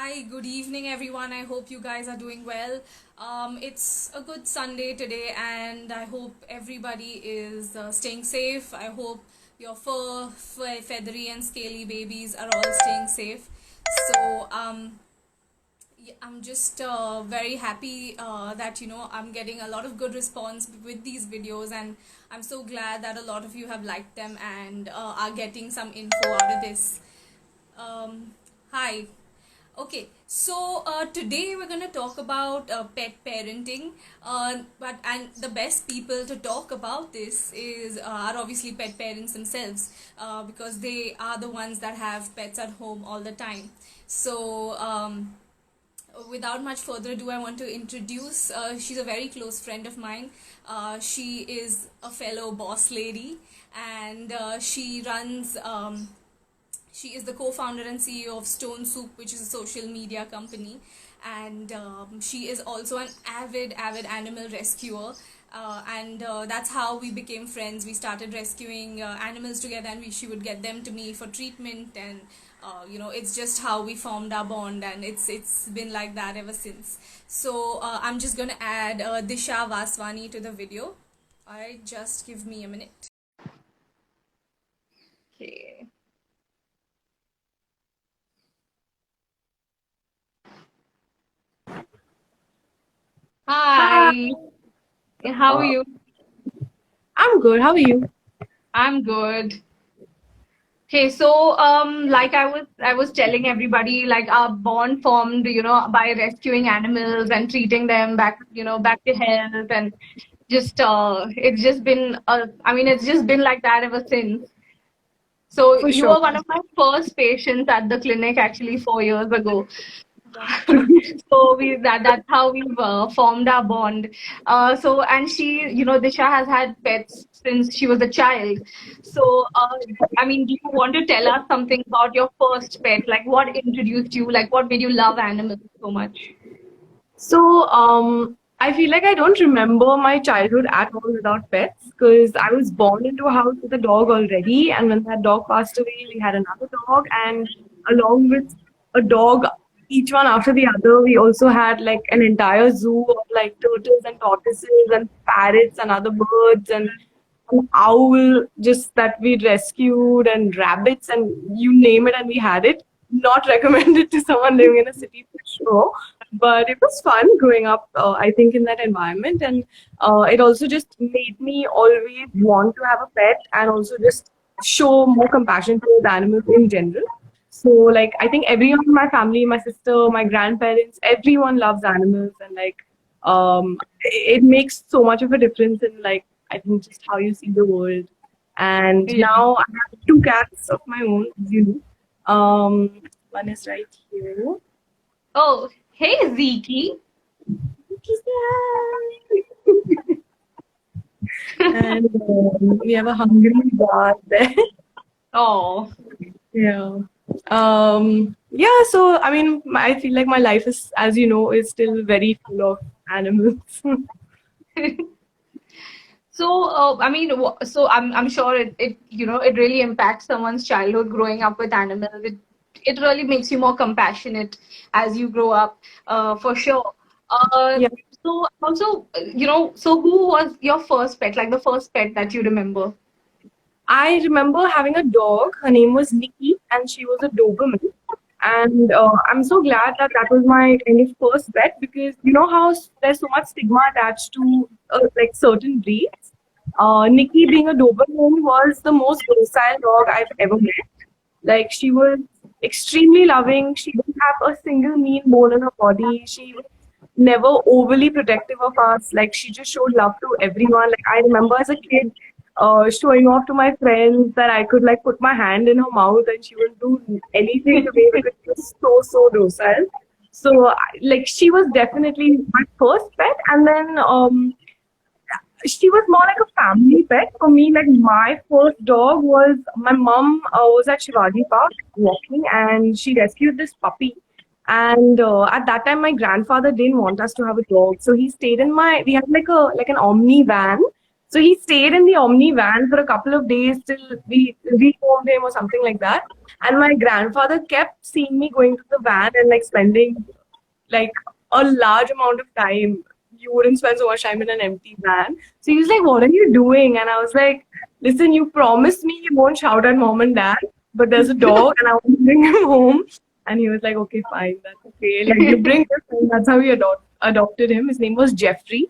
Hi, good evening, everyone. I hope you guys are doing well. It's a good Sunday today, and I hope everybody is staying safe. I hope your feathery, and scaly babies are all staying safe. So, yeah, I'm just very happy that I'm getting a lot of good response with these videos, and I'm so glad that a lot of you have liked them and are getting some info out of this. Hi. Okay, so today we're gonna talk about pet parenting. But the best people to talk about this are obviously pet parents themselves, because they are the ones that have pets at home all the time. So without much further ado, I want to introduce. She's a very close friend of mine. She is a fellow boss lady, and she is the co-founder and CEO of Stone Soup, which is a social media company, and she is also an avid animal rescuer. And that's how we became friends. We started rescuing animals together, and she would get them to me for treatment, and it's just how we formed our bond, and it's been like that ever since. So I'm just gonna add Disha Vaswani to the video. All right, just give me a minute. Okay. Hi, Hi, how are uh, you? I'm good. How are you? I'm good. Okay, so like I was telling everybody, like our bond formed, by rescuing animals and treating them back, back to health, and just it's just been I mean it's just been like that ever since. So For you sure. were one of my first patients at the clinic actually 4 years ago. So that's how we've formed our bond. So and she, Disha has had pets since she was a child. So I mean, do you want to tell us something about your first pet? Like what introduced you? Like what made you love animals so much? I feel like I don't remember my childhood at all without pets because I was born into a house with a dog already, and when that dog passed away, we had another dog, and along with a dog, each one after the other, we also had like an entire zoo of like turtles and tortoises and parrots and other birds and an owl just that we rescued and rabbits and you name it and we had it. Not recommended to someone living in a city for sure, but it was fun growing up, I think, in that environment. And it also just made me always want to have a pet and also just show more compassion towards animals in general. So, like, I think everyone in my family, my sister, my grandparents, everyone loves animals, and like, it makes so much of a difference in like I think just how you see the world. And Yeah. now I have two cats of my own, as you know. One is right here. Oh, hey Ziki. And we have a hungry bar there. Oh. Yeah. Yeah, so I mean, I feel like my life is, as you know, is still very full of animals. So, I mean, so I'm sure it really impacts someone's childhood growing up with animals. It really makes you more compassionate as you grow up, for sure. Uh, Yeah. so also, so who was your first pet, like the first pet that you remember? I remember having a dog. Her name was Nikki, and she was a Doberman. And I'm so glad that that was my kind of first pet because you know how there's so much stigma attached to like certain breeds. Nikki, being a Doberman, was the most docile dog I've ever met. Like she was extremely loving. She didn't have a single mean bone in her body. She was never overly protective of us. Like she just showed love to everyone. Like I remember as a kid, showing off to my friends that I could like put my hand in her mouth and she wouldn't do anything to me because she was so docile. So like she was definitely my first pet, and then she was more like a family pet for me. Like my first dog was my mom was at Shivaji Park walking, and she rescued this puppy. And at that time, my grandfather didn't want us to have a dog, so he stayed in my. We had like an omni van, So he stayed in the Omni van for a couple of days till we rehomed him or something like that. And my grandfather kept seeing me going to the van and like spending like a large amount of time. You wouldn't spend so much time in an empty van. So he was like, "What are you doing?" And I was like, "Listen, you promised me you won't shout at mom and dad, but there's a dog and I want to bring him home." And he was like, "Okay, fine, that's okay. Like you bring him." And that's how we adopted him. His name was Jeffrey.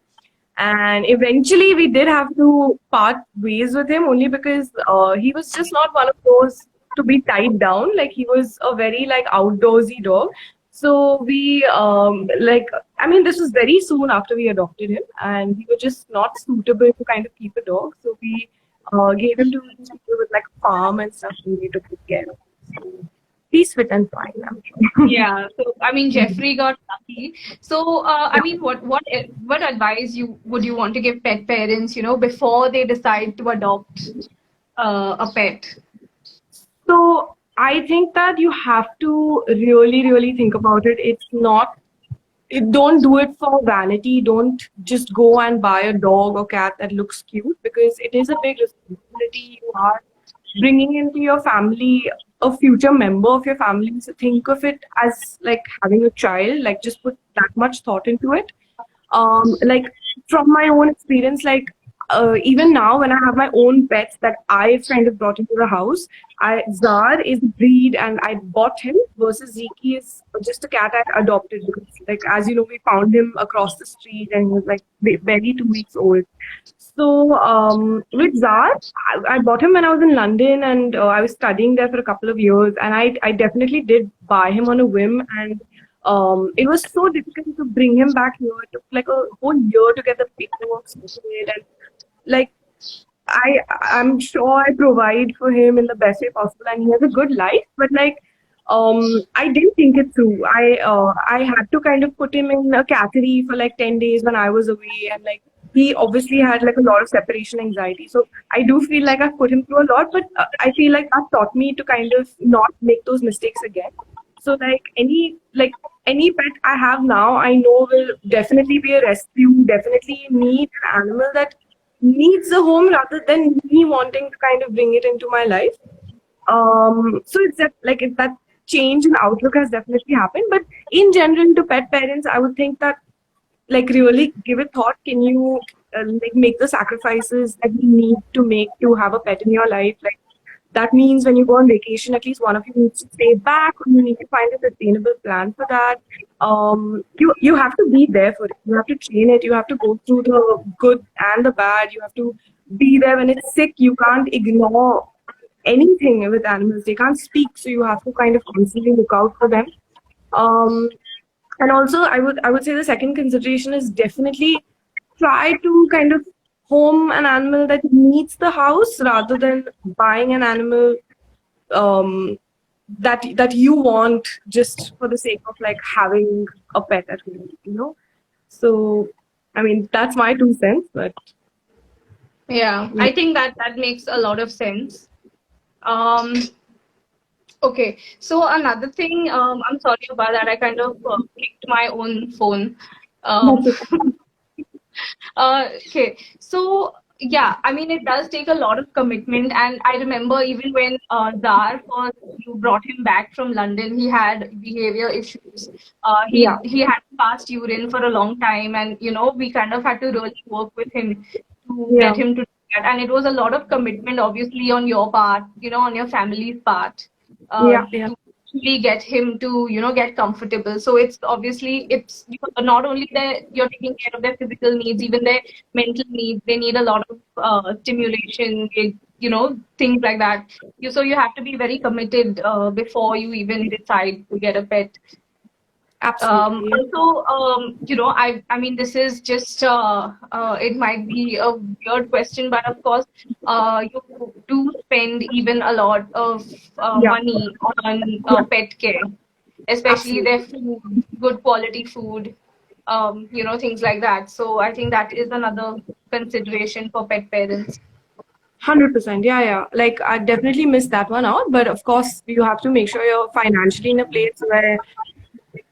And eventually we did have to part ways with him only because he was just not one of those to be tied down. Like he was a very like outdoorsy dog. So we like I mean this was very soon after we adopted him, and we were just not suitable to kind of keep a dog. So we gave him to people with like a farm and stuff, and we took good care of him. So he's fit and fine, I'm sure. Yeah, so I mean, Jeffrey got lucky. So, I mean, what advice would you want to give pet parents, before they decide to adopt a pet? So I think that you have to really, really think about it. It's not, don't do it for vanity. Don't just go and buy a dog or cat that looks cute, because it is a big responsibility. You are bringing into your family a future member of your family. So think of it as like having a child, like just put that much thought into it. Like from my own experience, like even now when I have my own pets that I've kind of brought into the house, Zar is breed and I bought him, versus Ziki is just a cat I adopted because, like as you know, we found him across the street and he was like barely 2 weeks old. So with Zar, I bought him when I was in London, and I was studying there for a couple of years, and I definitely did buy him on a whim, and it was so difficult to bring him back here. It took like a whole year to get the paperwork sorted, and like I'm sure I provide for him in the best way possible, and he has a good life. But like I didn't think it through. I had to kind of put him in a cattery for like 10 days when I was away, and like he obviously had like a lot of separation anxiety. So I do feel like I've put him through a lot, but I feel like that taught me to kind of not make those mistakes again. So like any pet I have now, I know will definitely be a rescue, definitely need an animal that needs a home rather than me wanting to kind of bring it into my life. So it's that like that change in outlook has definitely happened. But in general, to pet parents, I would think that like really give it thought. Can you like make the sacrifices that you need to make to have a pet in your life? Like that means when you go on vacation, at least one of you needs to stay back, or you need to find a sustainable plan for that. You have to be there for it. You have to train it. You have to go through the good and the bad. You have to be there when it's sick. You can't ignore anything with animals. They can't speak, so you have to kind of constantly look out for them. Um, and also, I would say the second consideration is definitely try to kind of home an animal that needs the house rather than buying an animal um, that you want just for the sake of like having a pet at home, you know. So, I mean, that's my 2 cents, but Yeah, yeah. I think that makes a lot of sense. Um, okay, so another thing, I'm sorry about that. I kind of kicked my own phone. Um, That's it. Okay, so yeah, I mean, it does take a lot of commitment, and I remember even when Zar first you brought him back from London, he had behavior issues. Yeah, He had fast urine for a long time, and we kind of had to really work with him to yeah, get him to do that, and it was a lot of commitment, obviously, on your part, on your family's part, yeah, yeah. to really get him to get comfortable. So it's obviously it's not only that you're taking care of their physical needs, even their mental needs. They need a lot of stimulation, things like that. So you have to be very committed before you even decide to get a pet. Absolutely. Yeah. Also, I mean, this is just, it might be a weird question, but of course, you do spend even a lot of Yeah, money on yeah, pet care, especially absolutely. their food, good quality food, things like that. So I think that is another consideration for pet parents. 100%. Yeah, yeah. Like I definitely missed that one out, but of course you have to make sure you're financially in a place where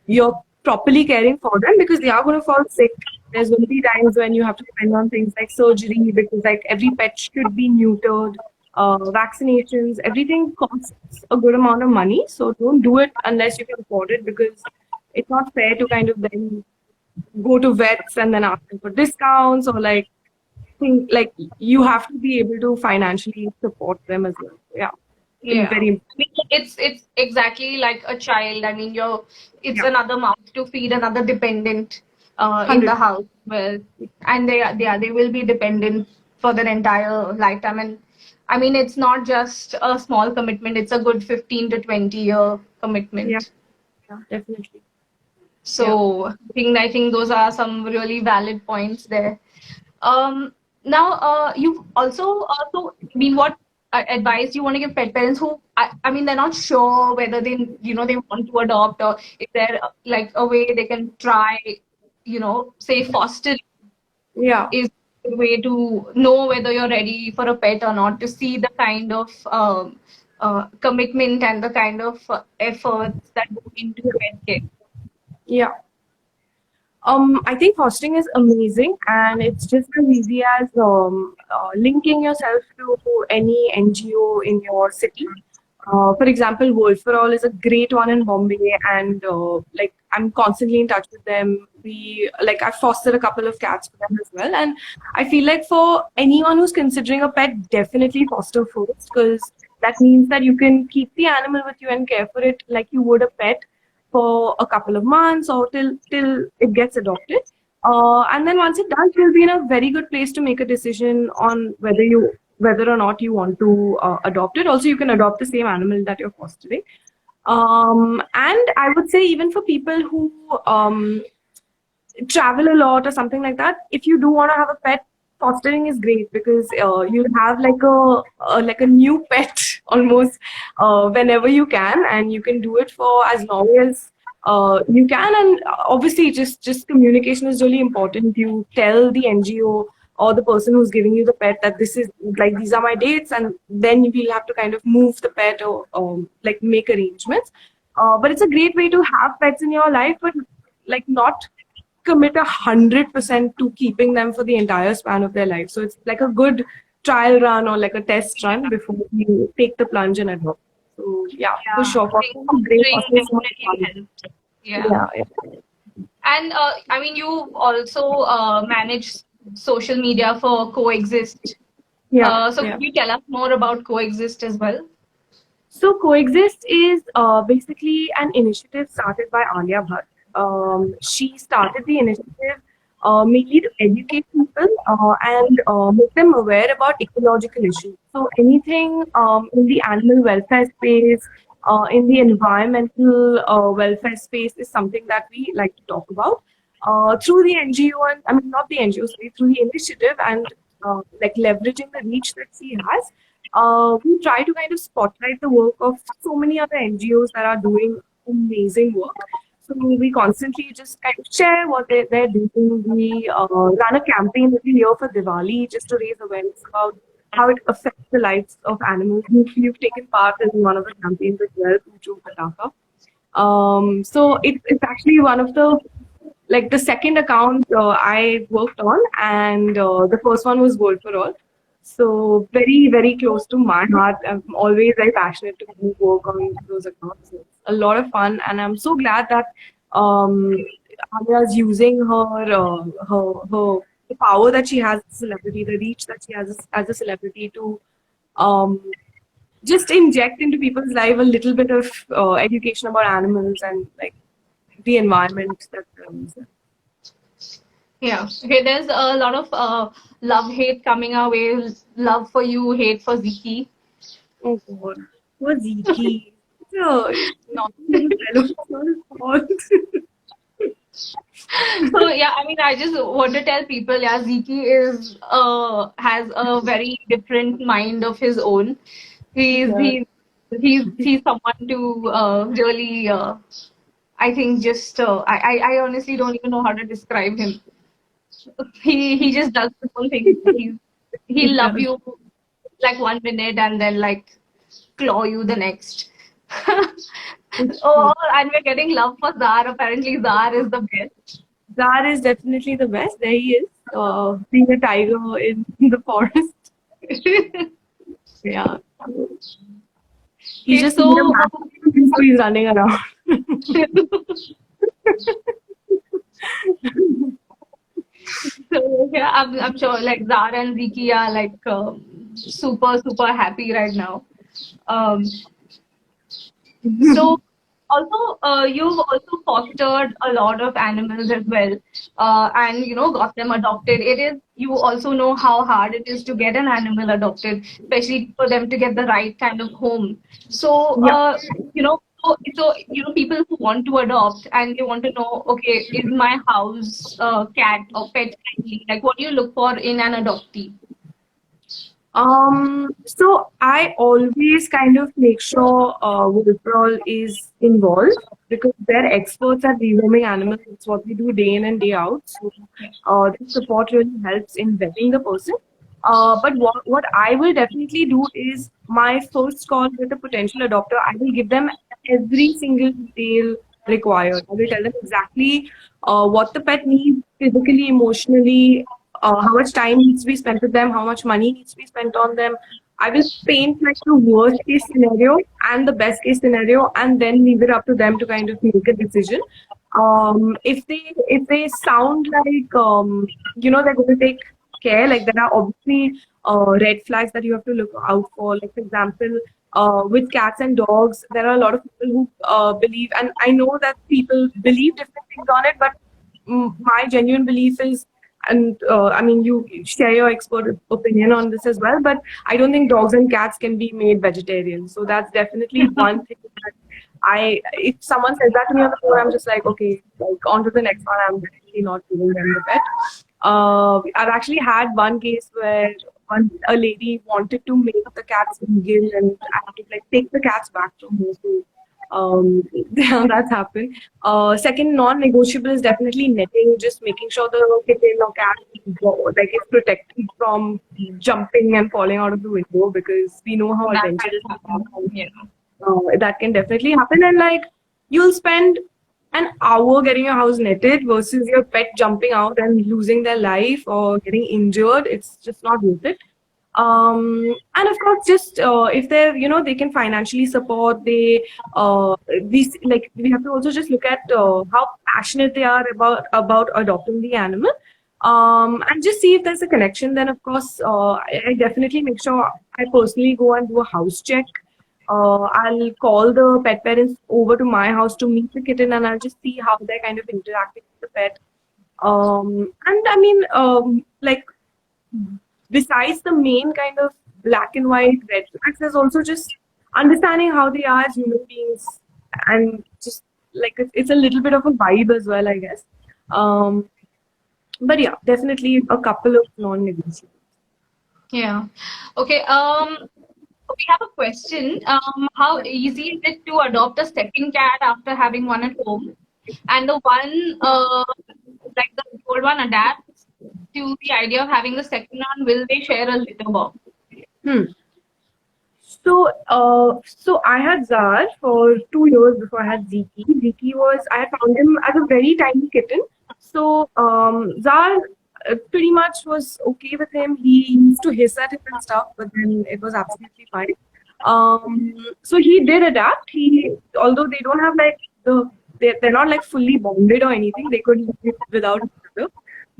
you're properly caring for them because they are going to fall sick There's going to be times when you have to spend on things like surgery because like every pet should be neutered, vaccinations, everything costs a good amount of money. So don't do it unless you can afford it because it's not fair to kind of then go to vets and then ask them for discounts or like think like you have to be able to financially support them as well. Yeah, Yeah. very I mean, it's exactly like a child. I mean, it's yeah, another mouth to feed, another dependent in the 100. house. Well, and they will be dependent for their entire lifetime. And I mean, it's not just a small commitment, it's a good 15 to 20-year Yeah, commitment. yeah, definitely. Yeah. So I think those are some really valid points there. Um, Now, you also, I mean, what advice you want to give pet parents who, I mean, they're not sure whether they want to adopt, or is there like a way they can try, say fostering Yeah. is a way to know whether you're ready for a pet or not, to see the kind of commitment and the kind of efforts that go into pet care. Yeah. I think fostering is amazing, and it's just as easy as linking yourself to any NGO in your city. For example, World for All is a great one in Bombay, and like I'm constantly in touch with them. I fostered a couple of cats for them as well, and I feel like for anyone who's considering a pet, definitely foster first because that means that you can keep the animal with you and care for it like you would a pet for a couple of months or till it gets adopted. And then once it does, you'll be in a very good place to make a decision on whether or not you want to adopt it. Also, you can adopt the same animal that you're fostering. And I would say even for people who travel a lot or something like that, if you do want to have a pet, fostering is great because you'll have like a new pet almost whenever you can, and you can do it for as long as you can. And obviously, just communication is really important. You tell the NGO or the person who's giving you the pet that this is like these are my dates, and then you will have to kind of move the pet or like make arrangements. But it's a great way to have pets in your life, but like not commit 100% to keeping them for the entire span of their life. So it's like a good trial run or like a test run before you take the plunge and adopt. So yeah, for Yeah, sure. I think Fostering is great. fostering Fostering is so much definitely fun. helps. Yeah. Yeah, yeah. And I mean, you also manage social media for Coexist. Yeah, So yeah. could you tell us more about Coexist as well? So Coexist is basically an initiative started by Alia Bhatt. She started the initiative mainly to educate people and make them aware about ecological issues. So anything in the animal welfare space, in the environmental welfare space is something that we like to talk about through the NGO and I mean not the NGO, sorry, through the initiative and like leveraging the reach that she has we try to kind of spotlight the work of so many other NGOs that are doing amazing work. So we constantly just kind of share what they're doing. We run a campaign every year for Diwali just to raise awareness about how it affects the lives of animals. You've taken part in one of the campaigns as well, Pujo Pataka. So it's actually one of the like the second account I worked on, and the first one was Gold for All. So very, very close to my heart. I'm always very passionate to work on those accounts. So it's a lot of fun, and I'm so glad that Anya is using her the power that she has as a celebrity, the reach that she has as a celebrity to um, just inject into people's life a little bit of education about animals and like the environment that Yeah. Okay, there's a lot of love hate coming our way. Love for you, hate for Ziki. oh God, poor Ziki. Not little fellow. It's not his fault. So yeah, I mean, I just want to tell people, yeah, Ziki has a very different mind of his own. He's Yeah. he's he's someone to really I think just I honestly don't even know how to describe him. He just does his own thing. He'll love Yeah. you like 1 minute and then like claw you the next. It's true. Oh, and we're getting love for Zar. Apparently, Zar is the best. Zar is definitely the best. There he is, being a tiger in the forest. Yeah, he's Okay, just made a so massive, so he's running around. so yeah, I'm sure like Zara and Ziki are like super happy right now. Um, So also, you've also fostered a lot of animals as well, and got them adopted. It is you also know how hard it is to get an animal adopted, especially for them to get the right kind of home. So, Yeah. people who want to adopt and they want to know, okay, is my house cat or pet friendly? Like, what do you look for in an adoptee? So I always kind of make sure Wipro is involved because they're experts at rehoming animals. It's what we do day in and day out. So this support really helps in vetting the person. But what I will definitely do is my first call with a potential adopter, I will give them every single detail required. I will tell them exactly what the pet needs physically, emotionally, how much time needs to be spent with them, how much money needs to be spent on them. I will paint like the worst case scenario and the best case scenario, and then leave it up to them to kind of make a decision. If they sound like they're going to take care, like there are obviously red flags that you have to look out for. Like for example, with cats and dogs, there are a lot of people who believe, and I know that people believe different things on it, but my genuine belief is, and I mean, you share your expert opinion on this as well, but I don't think dogs and cats can be made vegetarian. So that's definitely one thing that if someone says that to me on the phone, I'm just like, okay, like on to the next one. I'm definitely not giving them the pet. I've actually had one case where a lady wanted to make the cats vegan, and I had to like take the cats back from her. So yeah, that's happened. Second, non-negotiable is definitely netting, just making sure the kitten or cat like is protected from jumping and falling out of the window because we know how That adventurous kind they of, are. yeah. That can definitely happen, and like you'll spend an hour getting your house netted versus your pet jumping out and losing their life or getting injured. It's just not worth it. And of course, just if they're, they can financially support, we have to also just look at how passionate they are about adopting the animal, and just see if there's a connection. Then of course, I definitely make sure I personally go and do a house check. I'll call the pet parents over to my house to meet the kitten, and I'll just see how they're kind of interacting with the pet. And I mean, like besides the main kind of black and white red flags, there's also just understanding how they are as human beings, and just like it's a little bit of a vibe as well, I guess. Um, but yeah, definitely a couple of non-negotiables. Yeah. Okay. We have a question. How easy is it to adopt a second cat after having one at home? And the one, like the old one adapts to the idea of having the second one, will they share a litter box? Hmm. So I had Zar for 2 years before I had Ziki. Ziki was, I had found him as a very tiny kitten. So Zar pretty much was okay with him. He used to hiss at him and stuff, but then it was absolutely fine. So he did adapt. Although they don't have like they're not like fully bonded or anything. They could live without each other.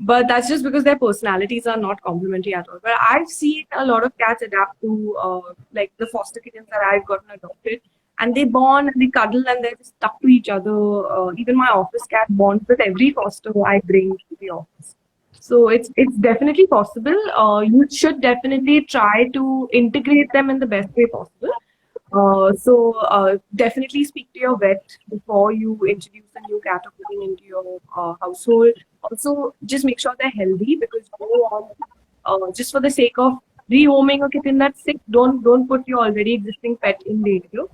But that's just because their personalities are not complementary at all. But I've seen a lot of cats adapt to like the foster kittens that I've gotten adopted, and they bond and they cuddle and they're just stuck to each other. Even my office cat bonds with every foster I bring to the office. So it's definitely possible. You should definitely try to integrate them in the best way possible. So definitely speak to your vet before you introduce a new cat or kitten into your household. Also, just make sure they're healthy because you don't want, just for the sake of rehoming a kitten that's sick, don't put your already existing pet in danger.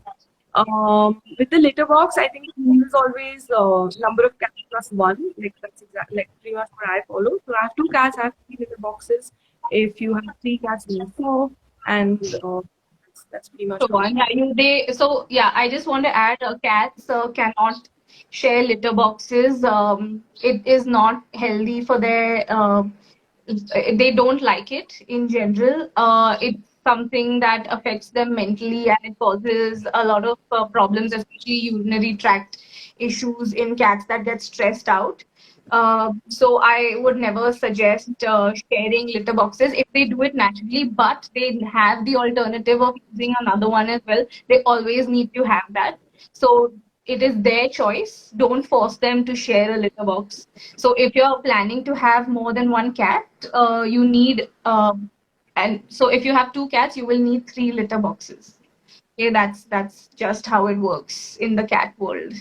With the litter box, I think rule is always number of cats plus one. Like that's exactly like pretty much what I follow. So I have two cats, I have three litter boxes. If you have three cats, you have four, and that's pretty much So how. yeah, I just want to add, cats cannot share litter boxes. It is not healthy for their they don't like it in general. It's something that affects them mentally and it causes a lot of problems, especially urinary tract issues in cats that get stressed out. So I would never suggest sharing litter boxes if they do it naturally, but they have the alternative of using another one as well. They always need to have that. So it is their choice. Don't force them to share a litter box. So if you're planning to have more than one cat, you need and so if you have two cats, you will need three litter boxes. Okay, that's just how it works in the cat world.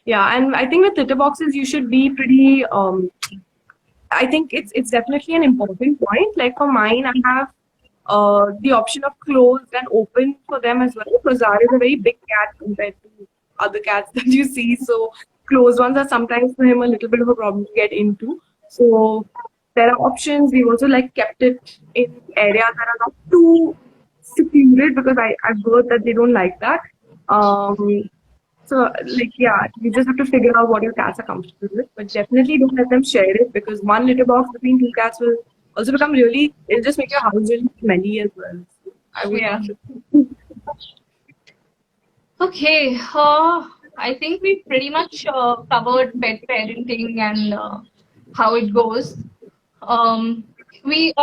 Yeah, and I think with litter boxes, you should be pretty. I think it's definitely an important point. Like for mine, I have the option of closed and open for them as well. Because Zara is a very big cat compared to other cats that you see. So closed ones are sometimes for him a little bit of a problem to get into. So there are options. We've also like kept it in areas that are not too secluded because I've heard that they don't like that. Um, so, like, yeah, you just have to figure out what your cats are comfortable with, but definitely don't let them share it because one litter box between two cats will also become really, it'll just make your house really smelly as well. So I would Yeah. not do. Okay. I think we pretty much covered pet parenting and how it goes. Um, we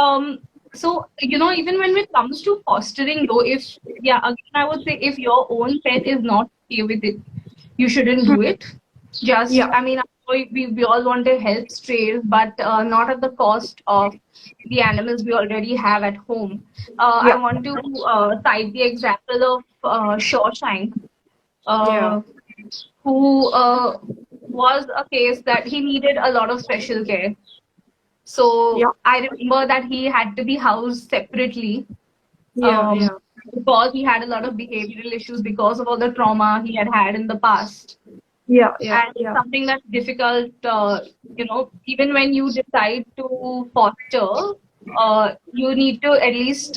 so even when it comes to fostering though, if yeah, again I would say if your own pet is not okay with it, you shouldn't do it. Just, Yeah, I mean, I know we all want to help strays, but not at the cost of the animals we already have at home. I yeah, want to cite the example of Shawshank, yeah, uh, who was a case that he needed a lot of special care. So yeah, I remember that he had to be housed separately yeah, um, yeah, because he had a lot of behavioral issues because of all the trauma he had had in the past. yeah, yeah, And yeah, something that's difficult, even when you decide to foster, you need to at least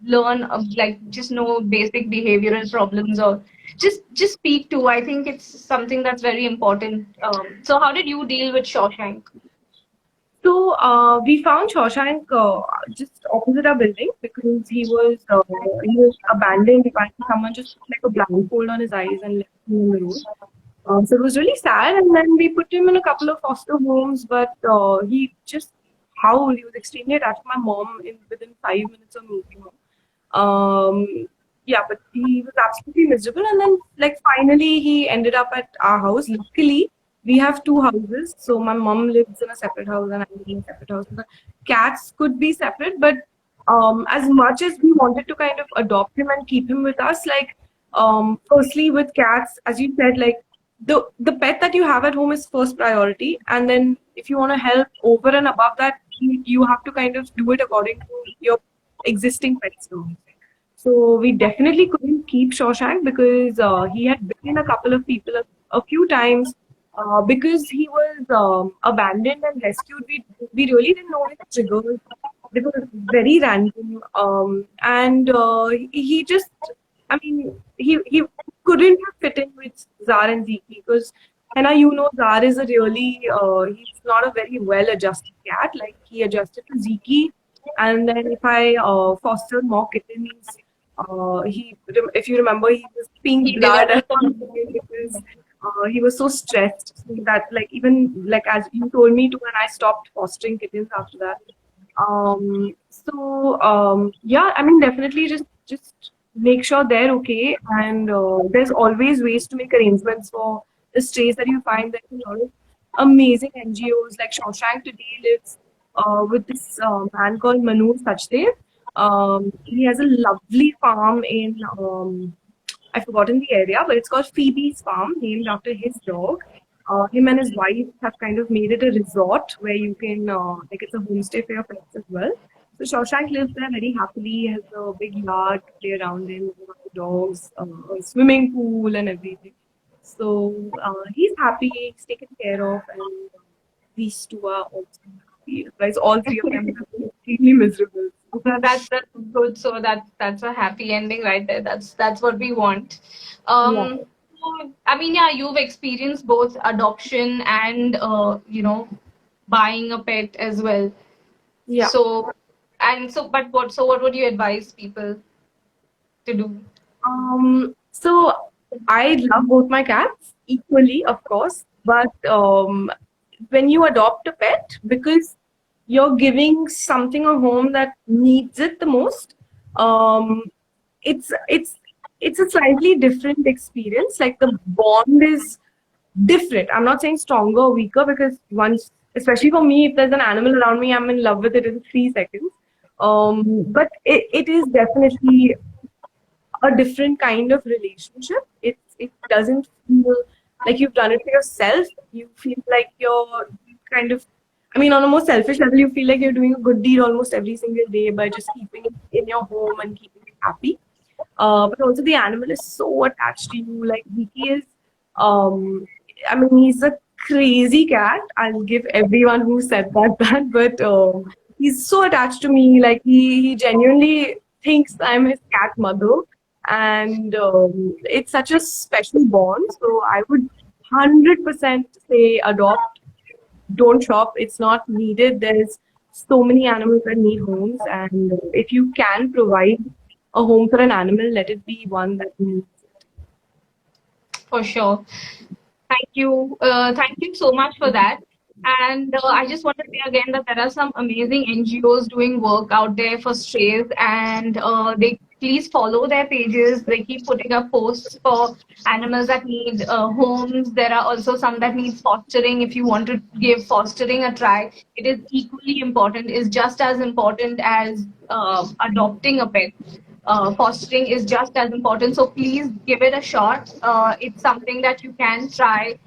learn, like just know basic behavioral problems or just speak to. I think it's something that's very important. So how did you deal with Shawshank? So we found Shawshank just opposite our building because he was abandoned by someone just put like a blindfold on his eyes and left him in the road. So it was really sad, and then we put him in a couple of foster homes, but he just howled. He was extremely attached to my mom in within 5 minutes of meeting him. Yeah, but he was absolutely miserable. And then, like, finally, he ended up at our house. Luckily, we have two houses. So my mom lives in a separate house and I live in a separate house. The cats could be separate, but as much as we wanted to kind of adopt him and keep him with us, like, firstly, with cats, as you said, like, the pet that you have at home is first priority, and then if you want to help over and above that, you have to kind of do it according to your existing pets now. So we definitely couldn't keep Shawshank because he had bitten a couple of people a few times because he was abandoned and rescued. We really didn't know his triggers. They were very random, and he just, I mean, he couldn't have fit in with Zar and Ziki because, Henna, you know, Zar is a really he's not a very well adjusted cat. Like he adjusted to Ziki, and then if I fostered more kittens, if you remember, he was peeing He blood at developed one point because he was so stressed. So that, like, even like as you told me to, and I stopped fostering kittens after that. Yeah, I mean, definitely just make sure they're okay, and there's always ways to make arrangements for the strays that you find. There's a lot of amazing NGOs like Shawshank today lives with this man called Manu Sachdev. He has a lovely farm in I've forgotten the area, but it's called Phoebe's Farm, named after his dog. Him and his wife have kind of made it a resort where you can, like, it's a homestay for your pets as well. So Shawshank lives there very happily. He has a big yard to play around in with the dogs, a swimming pool, and everything. So he's happy, he's taken care of, and these two are also happy. Otherwise, all three of them are extremely miserable. No, that's good. So that's a happy ending right there. That's what we want. Yeah. Um, I mean, yeah, you've experienced both adoption and buying a pet as well. Yeah. So, but what would you advise people to do? So I love both my cats equally, of course, but when you adopt a pet, because you're giving something a home that needs it the most, um, it's it's it's a slightly different experience. Like the bond is different. I'm not saying stronger or weaker because once, especially for me, if there's an animal around me, I'm in love with it in 3 seconds. But it is definitely a different kind of relationship. It doesn't feel like you've done it for yourself. You feel like you're kind of, I mean, on a more selfish level, you feel like you're doing a good deed almost every single day by just keeping it in your home and keeping it happy. But also the animal is so attached to you. Like Vicky is, um, I mean, he's a crazy cat. I'll give everyone who said that that, but he's so attached to me. Like he genuinely thinks I'm his cat mother, and it's such a special bond. So I would 100% say adopt. Don't shop. It's not needed. There's so many animals that need homes, and if you can provide a home for an animal, let it be one that needs. For sure. Thank you. Thank you so much for that. And I just want to say again that there are some amazing NGOs doing work out there for strays, and they please follow their pages. They keep putting up posts for animals that need homes. There are also some that need fostering. If you want to give fostering a try, it is equally important. Is just as important as adopting a pet. Fostering is just as important. So please give it a shot. It's something that you can try,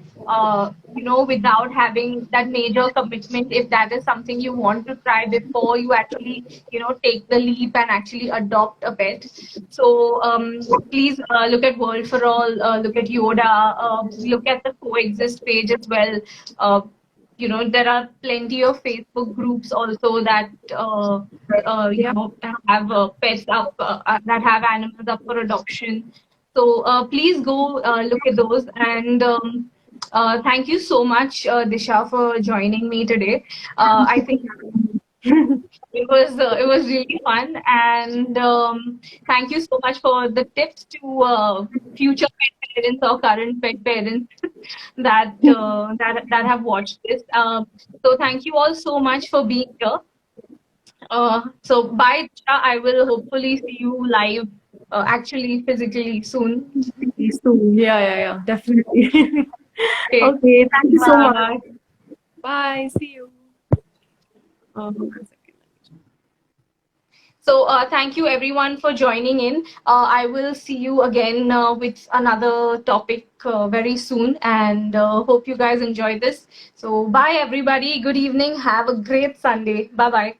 without having that major commitment. If that is something you want to try before you actually, take the leap and actually adopt a pet. So please look at World for All, look at Yoda, look at the Coexist page as well. Uh, there are plenty of Facebook groups also that Yeah. have pets up, that have animals up for adoption. So please go look at those. And thank you so much, Disha, for joining me today. I think it was really fun, and thank you so much for the tips to future pet parents or current pet parents that have watched this. So thank you all so much for being here. So bye, Disha. I will hopefully see you live, actually physically soon. Soon. Yeah, yeah, yeah, definitely. Okay, Okay, thank you so much. bye. Bye. See you. 1 second. So thank you everyone for joining in. I will see you again with another topic very soon, and hope you guys enjoy this. So bye everybody. Good evening. Have a great Sunday. Bye bye.